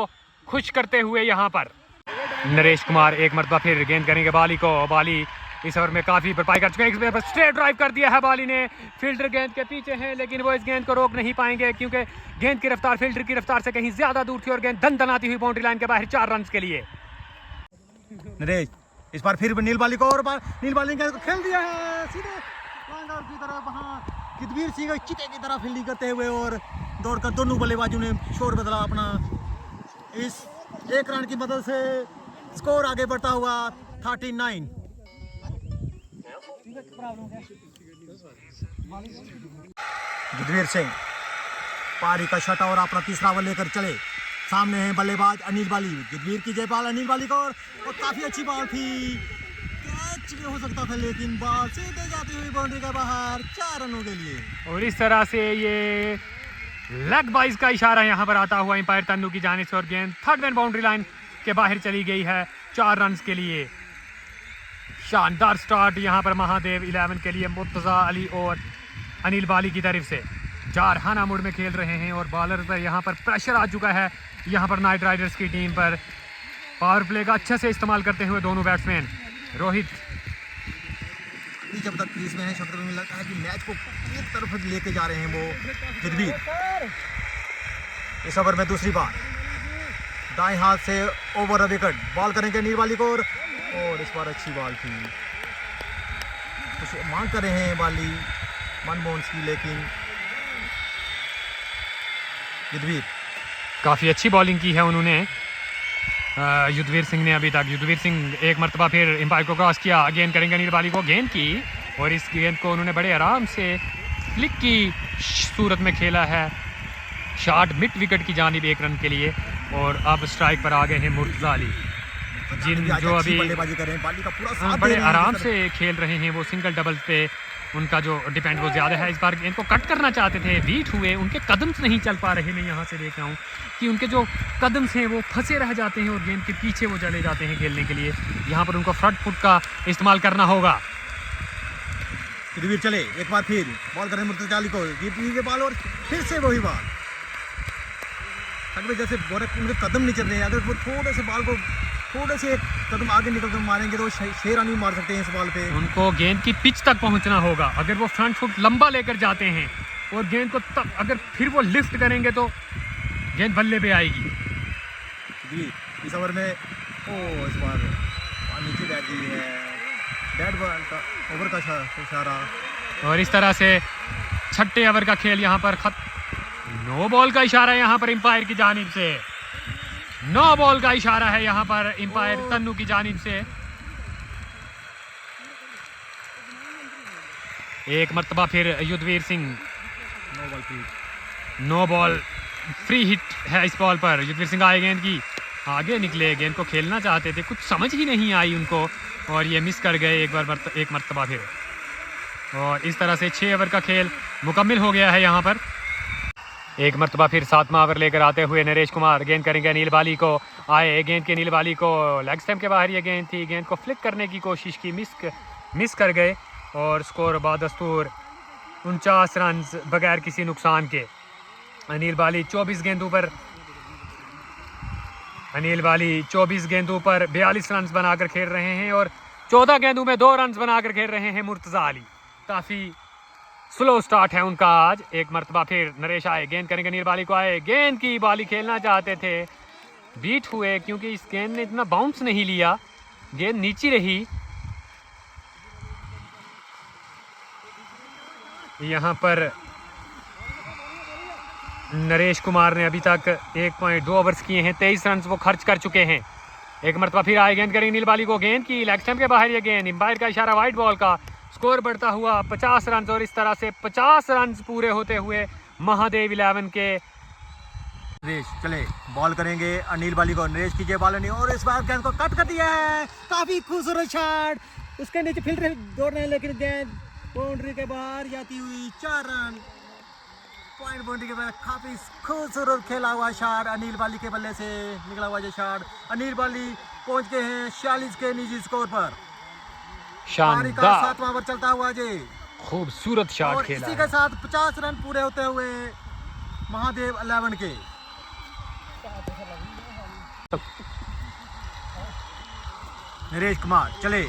खुश करते हुए यहाँ पर नरेश कुमार एक मरतबा फिर गेंद करेंगे बाली को। बाली इस ओवर में काफी भरपाई कर चुके हैं, एक स्ट्रेट ड्राइव कर दिया है बाली ने, फील्डर गेंद के पीछे हैं लेकिन वो इस गेंद को रोक नहीं पाएंगे क्योंकि गेंद की रफ्तार फील्डर की रफ्तार से कहीं ज्यादा दूर थी और गेंद दनाती हुई बाउंड्री लाइन के बाहर 4 रन के लिए। नरेश इस बार फिर नील बाली को और नील बाली ने खेल दिया है सीधे लॉन्ग आउट की तरफ। वहाँ युद्धवीर सिंह चिते की तरह फील्डिंग करते हुए और दौड़कर दोनों बल्लेबाजों ने शोर बदला अपना। इस 1 रन की मदद से स्कोर आगे बढ़ता हुआ 39। युद्धवीर सिंह पारी का छठा और अपना तीसरा ओवर लेकर चले, सामने है बल्लेबाज अनिल बाली। युद्धवीर की जय बॉल अनिल बाली को और काफी अच्छी बॉल थी, कैच हो सकता था लेकिन बॉल सीधे जाती हुई बाउंड्री के बाहर 4 रनों के लिए। और इस तरह से ये लेग बाइज का इशारा यहाँ पर आता हुआ अंपायर तन्नू की जानिब से और गेंद थर्ड मैन बाउंड्री लाइन के बाहर चली गई है 4 रन के लिए। शानदार स्टार्ट यहाँ पर महादेव 11 के लिए मुर्तज़ा अली और अनिल बाली की तरफ से जारहाना मूड में खेल रहे हैं और बॉलर पर यहाँ पर प्रेशर आ चुका है यहाँ पर नाइट राइडर्स की टीम पर। पावर प्ले का अच्छे से इस्तेमाल करते हुए दोनों बैट्समैन रोहित पाली जब तक क्रीज में है शब्द में लगता है कि मैच को एक तरफ लेके जा रहे हैं वो युद्धवीर। इस ओवर में दूसरी बार दाएं हाथ से ओवर द विकेट बॉल करेंगे अनिल बाली को, और इस बार अच्छी बॉल थी, कुछ मांग कर रहे हैं बाली मनमोहन की, लेकिन युद्धवीर काफ़ी अच्छी बॉलिंग की है उन्होंने युद्धवीर सिंह ने अभी तक। युद्धवीर सिंह एक मरतबा फिर एम्पायर को क्रॉस किया, गेंद करेंगे अनिल बाली को, गेंद की, और इस गेंद को उन्होंने बड़े आराम से फ्लिक की सूरत में खेला है, शॉट मिड विकेट की जानिब 1 रन के लिए। और अब स्ट्राइक पर आ गए हैं मुर्तज़ा अली, जो अभी बल्लेबाजी कर रहे हैं, बाली का पूरा साथ दे बड़े रहे हैं आराम इस से खेल रहे हैं। वो सिंगल डबल पे उनका जो डिपेंड वो ज़्यादा है। इस बार गेंद को कट करना चाहते थे, बीट हुए, उनके कदम नहीं चल पा रहे। मैं यहाँ से देख रहा हूँ कि उनके जो कदम हैं वो फंसे रह जाते हैं और गेंद के पीछे वो चले जाते हैं खेलने के लिए। यहाँ पर उनको फ्रंट फुट का इस्तेमाल करना होगा। युद्धवीर चले, एक बार फिर बॉल करें मुर्तज़ा अली को, ये बॉल और फिर से वही बॉल, जैसे उनके कदम नहीं चल रहे हैं, अगर वो थोड़े से बॉल को थोड़े से एक कदम आगे निकल कर मारेंगे तो वो 6 रन भी मार सकते हैं इस बॉल पे। उनको गेंद की पिच तक पहुंचना होगा। अगर वो फ्रंट फुट लंबा लेकर जाते हैं और गेंद को तब अगर फिर वो लिफ्ट करेंगे तो गेंद बल्ले पे आएगी। जी इस ओवर में इस बार नीचे बैठ गई है, बैट बॉल का ओवर का इशारा, और इस तरह से छठे ओवर का खेल यहाँ पर नो बॉल का इशारा है यहाँ पर एम्पायर की जानिब से, नो बॉल का इशारा है यहाँ पर एम्पायर तन्नू की जानिब से। एक मर्तबा फिर Yudhvir Singh, no ball free hit है इस बॉल पर। युद्धवीर सिंह आए, गेंद की आगे निकले, गेंद को खेलना चाहते थे, कुछ समझ ही नहीं आई उनको और ये मिस कर गए एक मर्तबा फिर। और इस तरह से 6 ओवर का खेल मुकम्मल हो गया है यहाँ पर। एक मरतबा फिर 7वां ओवर लेकर आते हुए नरेश कुमार, गेंद करेंगे अनिल बाली को, आए, गेंद के अनिल बाली को लेग स्टंप के बाहर ये गेंद थी, गेंद को फ्लिक करने की कोशिश की, मिस कर गए और स्कोर बादस्तूर 49 रन बगैर किसी नुकसान के। अनिल बाली 24 गेंदों पर 42 रन बनाकर खेल रहे हैं और 14 गेंदों में 2 रन बनाकर खेल रहे हैं मुर्तज़ा अली। काफ़ी स्लो स्टार्ट है उनका आज। एक मरतबा फिर नरेश आए, गेंद करेंगे अनिल बाली को, आए, गेंद की, बाली खेलना चाहते थे, बीट हुए क्योंकि इस गेंद ने इतना बाउंस नहीं लिया, गेंद नीचे रही। यहाँ पर नरेश कुमार ने अभी तक 1.2 ओवर्स किए हैं, 23 रन वो खर्च कर चुके हैं। एक मरतबा फिर आए, गेंद करेंगे अनिल बाली को, गेंद की, लेग स्टंप के बाहर ये गेंद, एम्पायर का इशारा वाइड बॉल का, स्कोर बढ़ता हुआ 50 रन और इस तरह से 50 रन पूरे होते हुए महादेव 11 के। नरेश चले, बॉल करेंगे अनिल बाली को, नरेश कीजिए बॉल नहीं, और इस बार गेंद को कट कर दिया है, काफी खूबसूरत शॉट, उसके नीचे फील्डर दौड़ रहे हैं लेकिन गेंद बाउंड्री के बाहर जाती हुई 4 रन, पॉइंट बाउंड्री के बाहर। काफी खूबसूरत खेला हुआ शॉट, अनिल बाली के बल्ले से निकला हुआ ये शॉट। अनिल बाली पहुंच गए हैं 46 के निजी स्कोर पर। शानदार 7वां ओवर चलता हुआ जी, खूबसूरत शॉट खेला इसी है। के साथ 50 रन पूरे होते हुए महादेव 11 के। नरेश कुमार चले,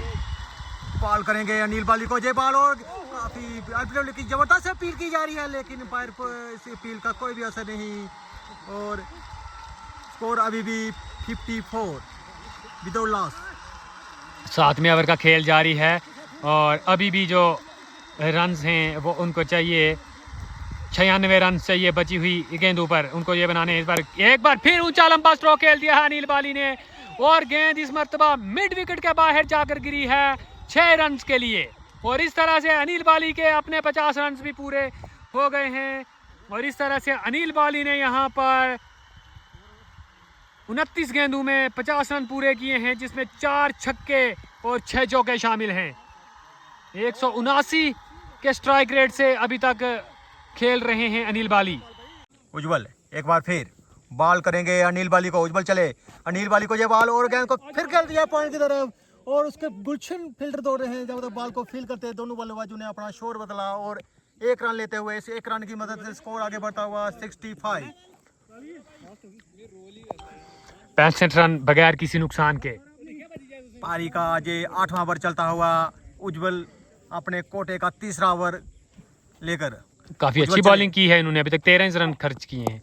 बॉल करेंगे अनिल बाली को, जे बॉल और काफी आईपीएल की जबरदस्त अपील की जा रही है लेकिन अंपायर पर इस अपील का कोई भी असर नहीं और स्कोर अभी भी 54 विदाउट लॉस। 7वें ओवर का खेल जारी है और अभी भी जो रन्स हैं वो उनको चाहिए, 96 रन चाहिए बची हुई गेंदों पर, उनको ये बनाने हैं। इस बार एक बार फिर ऊंचा लंबा स्ट्रोक खेल दिया है अनिल बाली ने और गेंद इस मर्तबा मिड विकेट के बाहर जाकर गिरी है 6 रन के लिए। और इस तरह से अनिल बाली के अपने 50 रन भी पूरे हो गए हैं और इस तरह से अनिल बाली ने यहाँ पर 29 गेंदों में 50 रन पूरे किए हैं, जिसमें 4 छक्के और 6 चौके शामिल हैं। 179 के स्ट्राइक रेट से अभी तक खेल रहे हैं अनिल बाली। उज्जवल एक बार फिर बॉल करेंगे अनिल बाली को, उज्जवल चले, अनिल बाली को ये बॉल और गेंद को फिर खेल दिया पॉइंट की तरफ और उसके गुलशन फील्डर दौड़ रहे हैं। जब तक बॉल को फील करते हैं दोनों बल्लेबाजों ने अपना शोर बदला और 1 रन लेते हुए इस 1 रन की मदद से स्कोर आगे बढ़ता हुआ 65। 65 रन बगैर किसी नुकसान के। पारी का ये 8वां ओवर चलता हुआ उज्जवल अपने कोटे का तीसरा ओवर लेकर। काफी अच्छी बॉलिंग की है इन्होंने, अभी तक 13 रन खर्च किए हैं।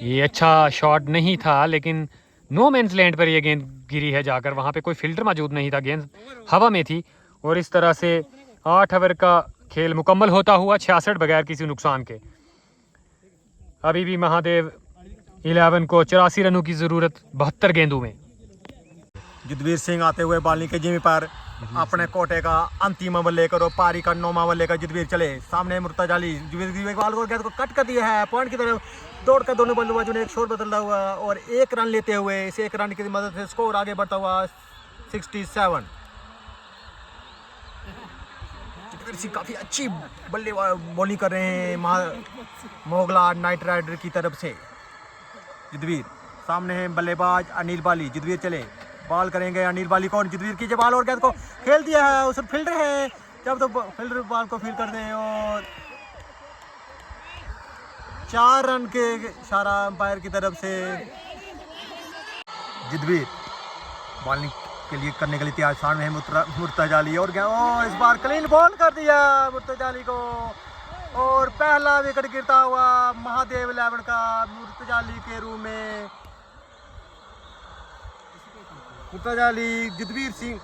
ये अच्छा शॉट नहीं था, लेकिन नो मैंस लैंड पर ये गेंद गिरी है जाकर, वहां पे कोई फील्डर मौजूद नहीं था, गेंद हवा में थी। और इस तरह से 8 ओवर का खेल मुकम्मल होता हुआ 66 बगैर किसी नुकसान के। अभी भी महादेव 11 को 84 रनों की जरूरत 72 गेंदों में। युद्धवीर सिंह आते हुए बॉलिंग के जिम्मे पर अपने कोटे का अंतिम ओवर लेकर और पारी का 9वां ओवर लेकर युद्धवीर चले। सामने मुर्तजा अली, युद्धवीर बॉल को गेंद को कट कर दिया है पॉइंट की तरफ, दौड़कर दोनों बल्लेबाजों ने एक शोर बदलता हुआ और 1 रन लेते हुए इस 1 रन की मदद से स्कोर आगे बढ़ता हुआ 67। युद्धवीर सिंह काफी अच्छी बॉलिंग कर रहे हैं मोगला नाइट राइडर की तरफ से। युद्धवीर सामने है बल्लेबाज अनिल बाली, युद्धवीर चले बॉल करेंगे अनिल बाली को, युद्धवीर की बॉल और गेंद को खेल दिया है, उस फील्डर है, जब तो फील्डर बॉल को फील्ड कर दें और 4 रन के इशारा अंपायर की तरफ से। युद्धवीर बॉलिंग के लिए करने के लिए तैयार, सामने है मुर्तजा अली और इस बार क्लीन बॉल कर दिया मुर्तजा अली को और पहला विकेट गिरता हुआ महादेव 11 का मुर्तजा अली के रूम में। मुर्तजा अली, युद्धवीर सिंह।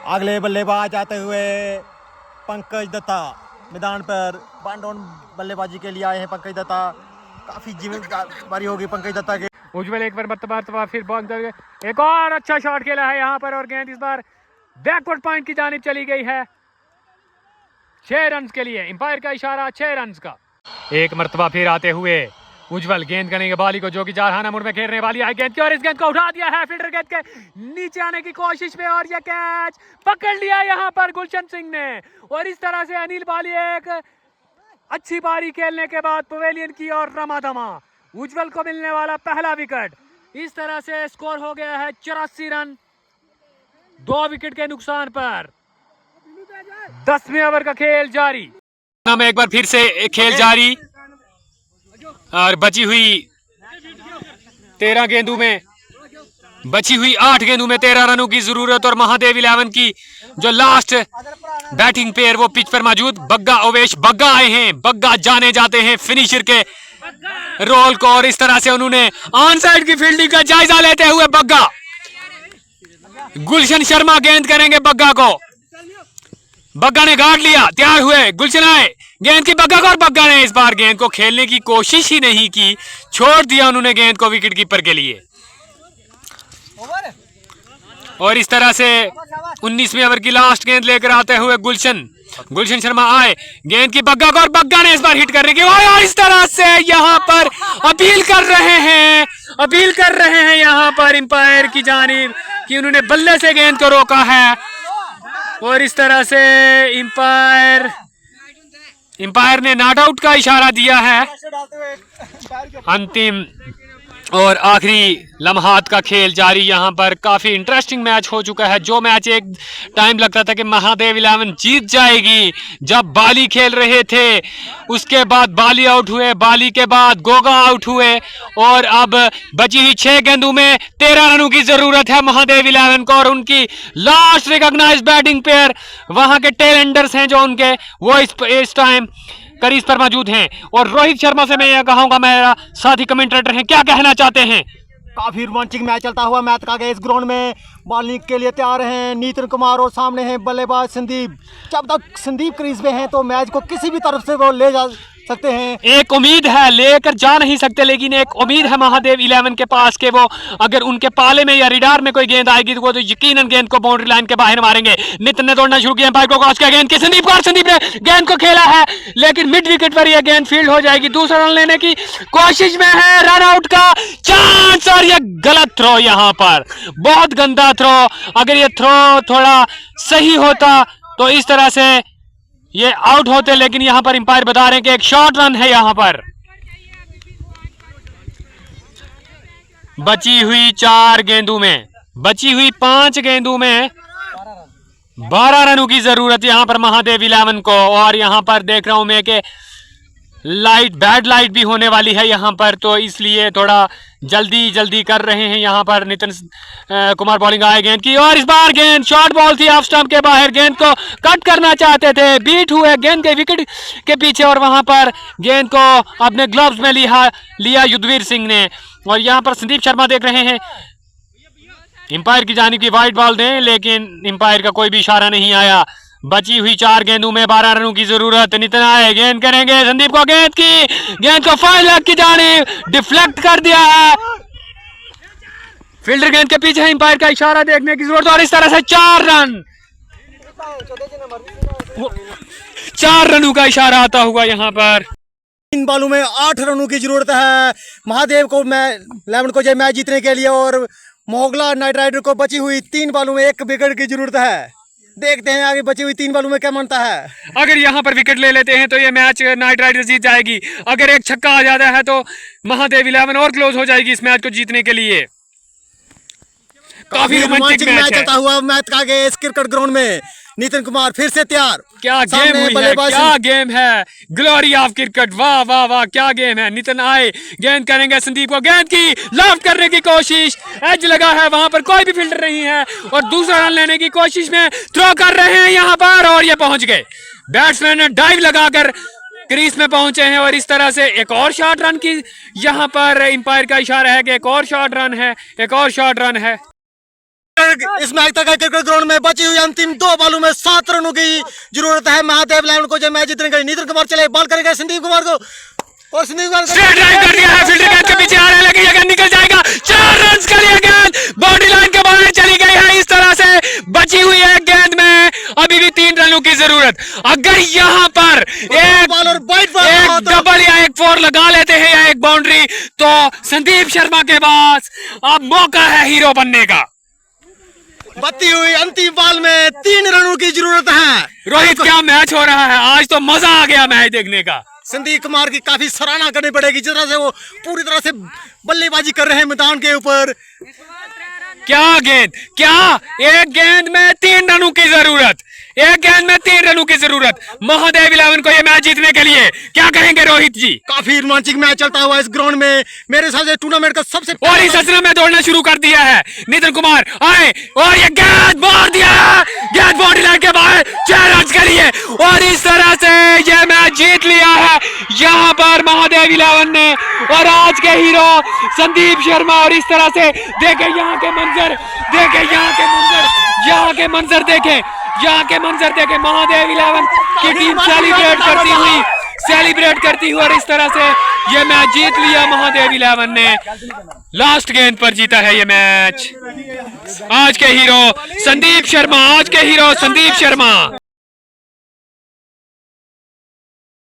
अगले बल्लेबाज आते हुए पंकज दत्ता मैदान पर वन डाउन बल्लेबाजी के लिए आए हैं। पंकज दत्ता, काफी जिम्मेदारी होगी पंकज दत्ता के। उज्जवल एक बार मरतबा फिर बॉल, एक और अच्छा शॉट खेला है यहाँ पर और गेंद इस बार बैकवर्ड पॉइंट की जानिब चली गई है। 6 रन के लिए एम्पायर का इशारा, 6 रन का। एक मरतबा फिर आते हुए उज्जवल गेंद करेंगे बाली को, जो कि जारहाना मुड़ में खेलने वाली है गेंद की, और इस गेंद को उठा दिया है फील्डर गेंद के नीचे आने की कोशिश में और यह कैच पकड़ लिया यहाँ पर गुलशन सिंह ने। और इस तरह से अनिल बाली एक अच्छी पारी खेलने के बाद पवेलियन की और रमादमा उज्जवल को मिलने वाला पहला विकेट। इस तरह से स्कोर हो गया है 84 रन 2 विकेट के नुकसान पर। 10वें ओवर का खेल जारी। एक बार फिर से खेल जारी और बची हुई 13 गेंदों में, बची हुई 8 गेंदों में 13 रनों की जरूरत और महादेव 11 की जो लास्ट बैटिंग पेयर वो पिच पर मौजूद। बग्गा ओवेश बग्गा आए हैं, बग्गा जाने जाते हैं फिनिशर के रोल को, और इस तरह से उन्होंने ऑन साइड की फील्डिंग का जायजा लेते हुए बग्गा, गुलशन शर्मा गेंद करेंगे बग्गा को, बग्गा ने गाड़ लिया, तैयार हुए, गुलशन आए गेंद की बग्गा को, और बग्गा ने इस बार गेंद को खेलने की कोशिश ही नहीं की, छोड़ दिया उन्होंने गेंद को विकेट कीपर के लिए। और इस तरह से 19वें ओवर की लास्ट गेंद लेकर आते हुए गुलशन शर्मा आए, गेंद की बग्गा को, और बग्गा ने इस बार हिट करने की, और इस तरह से यहाँ पर अपील कर रहे हैं यहाँ पर एम्पायर की जानिब कि उन्होंने बल्ले से गेंद को रोका है। और इस तरह से एम्पायर ने नॉट आउट का इशारा दिया है। अंतिम और आखिरी लम्हात का खेल जारी। यहाँ पर काफी इंटरेस्टिंग मैच हो चुका है। जो मैच एक टाइम लगता था कि महादेव 11 जीत जाएगी, जब बाली खेल रहे थे, उसके बाद बाली आउट हुए, बाली के बाद गोगा आउट हुए, और अब बची हुई 6 गेंदों में 13 रनों की जरूरत है महादेव 11 को, और उनकी लास्ट रिकॉग्नाइज बैटिंग पेयर वहां के टेलेंडर्स हैं जो उनके वो इस टाइम करीज पर मौजूद हैं। और रोहित शर्मा से मैं यह कहूंगा, मेरा साथी कमेंटेटर हैं, क्या कहना चाहते हैं? काफी रोमांचक मैच चलता हुआ मैच का इस ग्राउंड में बॉलिंग के लिए तैयार हैं नितिन कुमार और सामने हैं बल्लेबाज संदीप। जब तक संदीप क्रीज में हैं तो मैच को किसी भी तरफ से वो ले जा सकते हैं। एक उम्मीद है, लेकर जा नहीं सकते, लेकिन एक उम्मीद है महादेव 11 के पास कि वो अगर उनके पाले में या रिडार में कोई गेंद आएगी तो वो तो यकीनन गेंद को बाउंड्री लाइन के बाहर मारेंगे। नितिन ने दौड़ना शुरू किया, एम्पायर को क्रॉस किया, गेंद की संदीप ने गेंद को खेला है, लेकिन मिड विकेट पर यह गेंद फील्ड हो जाएगी। दूसरा रन लेने की कोशिश में है, रन आउट का चांस, और यह गलत थ्रो, यहाँ पर बहुत गंदा थ्रो। अगर ये थ्रो थोड़ा सही होता तो इस तरह से ये आउट होते, लेकिन यहां पर एम्पायर बता रहे हैं कि एक शॉर्ट रन है। यहां पर बची हुई 4 गेंदों में, बची हुई 5 गेंदों में 12 रनों की जरूरत यहां पर महादेव 11 को। और यहां पर देख रहा हूं मैं कि बैड लाइट भी होने वाली है यहाँ पर, तो इसलिए थोड़ा जल्दी कर रहे हैं यहाँ पर। नितिन कुमार बॉलिंग आए गेंद की, और इस बार गेंद शॉर्ट बॉल थी ऑफ स्टंप के बाहर, गेंद को कट करना चाहते थे, बीट हुए गेंद के विकेट के पीछे, और वहां पर गेंद को अपने ग्लव्स में लिया युद्धवीर सिंह ने। और यहाँ पर संदीप शर्मा देख रहे हैं एम्पायर की जानिब की वाइड बॉल दें, लेकिन एम्पायर का कोई भी इशारा नहीं आया। बची हुई 4 गेंदों में 12 रनों की जरूरत। नितिन आए गेंद करेंगे, संदीप को गेंद को फाइल लेग की जानिब डिफ्लेक्ट कर दिया है। फील्डर गेंद के पीछे, एम्पायर का इशारा देखने की जरूरत, और इस तरह से 4 रनों का इशारा आता हुआ यहाँ पर। 3 बॉलों में 8 रनों की जरूरत है महादेव को, 11 को जो मैच जीतने के लिए, और मोगला नाइट राइडर को बची हुई 3 बॉलों में 1 विकेट की जरूरत है। देखते हैं आगे बची हुई 3 बॉलों में क्या मानता है। अगर यहाँ पर विकेट ले लेते हैं तो ये मैच नाइट राइडर्स जीत जाएगी। अगर एक छक्का आ जाता है तो महादेव 11 और क्लोज हो जाएगी इस मैच को जीतने के लिए। काफी रोमांचक मैच चलता हुआ मैच का आगे इस क्रिकेट ग्राउंड में। नितिन कुमार फिर से तैयार। क्या गेम हुई है, क्या गेम है, ग्लोरी ऑफ क्रिकेट, वाह वाह वाह क्या गेम है। नितिन आए गेंद करेंगे, संदीप को गेंद की लॉफ्ट करने की कोशिश, एज लगा है, वहां पर कोई भी फील्डर नहीं है, और दूसरा रन लेने की कोशिश में थ्रो कर रहे हैं यहाँ पर, और ये पहुंच गए। बैट्समैन ने डाइव लगाकर क्रीज में पहुंचे हैं, और इस तरह से एक और शॉर्ट रन की यहाँ पर एम्पायर का इशारा है कि एक और शॉर्ट रन है, एक और शॉर्ट रन है। इस मैच तक क्रिकेट ग्राउंड में बची हुई अंतिम 2 बॉलों में 7 रनों की जरूरत है। महादेव 11 को जो मैच जीतने के लिए नितिन कुमार चले, बॉल करेंगे संदीप कुमार को, और संदीप कुमार स्ट्रेट ड्राइव कर दिया है, फील्डर गेंद के पीछे आ रहा है, लेकिन ये गेंद निकल जाएगा। 4 रन के लिए गेंद बाउंड्री लाइन के बाहर चली गई है। इस तरह से बची हुई है गेंद में अभी भी 3 रनों की जरूरत। अगर यहाँ पर एक डबल या एक 4 लगा लेते हैं या एक बाउंड्री, तो संदीप शर्मा के पास अब मौका है हीरो बनने का। बची हुई अंतिम बॉल में 3 रनों की जरूरत है। रोहित क्या मैच हो रहा है, आज तो मजा आ गया मैच देखने का। संदीप कुमार की काफी सराहना करनी पड़ेगी, जिस तरह से वो पूरी तरह से बल्लेबाजी कर रहे हैं मैदान के ऊपर। क्या गेंद, क्या एक गेंद में 3 रनों की जरूरत, एक गेंद में 3 रनों की जरूरत महादेव 11 को ये मैच जीतने के लिए। क्या कहेंगे रोहित जी? काफी रोमांचक मैच चलता हुआ इस ग्राउंड में, मेरे हिसाब से टूर्नामेंट का सबसे, और इस असर में दौड़ना शुरू कर दिया है। नितिन कुमार आए और ये गेंद मार दिया, गेंद बाउंड्री लाइन के बाहर, 4 रन के लिए, और इस तरह से ये मैच जीत लिया है यहाँ पर महादेव 11 ने। और आज के हीरो संदीप शर्मा, और इस तरह से देखे यहाँ के मंजर, देखे यहाँ के मंजर, यहाँ के मंजर देखे, यहाँ के मंजर देखे, महादेव 11 की टीम सेलिब्रेट करती हुई, और इस तरह से ये मैच जीत लिया महादेव 11 ने। लास्ट गेंद पर जीता है ये मैच। आज के हीरो संदीप शर्मा, आज के हीरो संदीप शर्मा।